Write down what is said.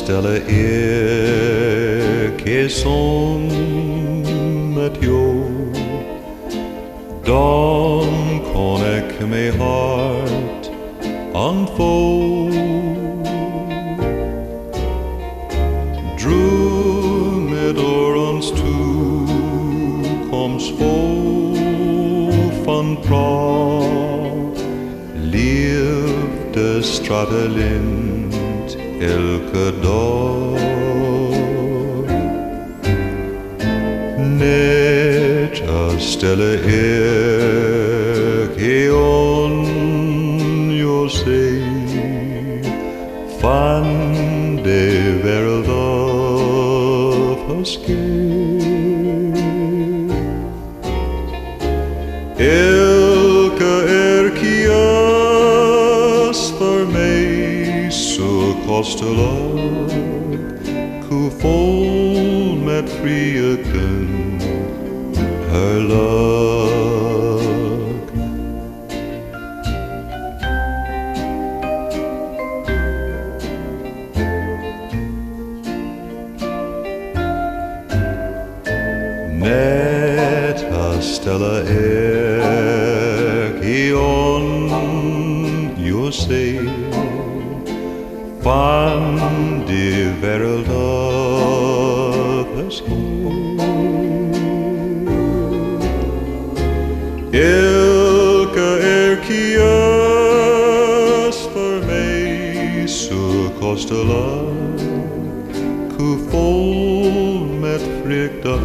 ställe che son med jou, dan kon ik mijn hart aanvoelen. Droom met door ons toekomst vol van praat, liefde stradelend elke dag. Net als stelle ik on jou zee van de wereld afgescheid. Elke kies voor mij zo kostelijk, hoe vol met vreugden herlijk. Net als stelle ik on jou zee van de wereld afgescheid. Elke kies voor mij zo kostelijk, hoe vol met vreugde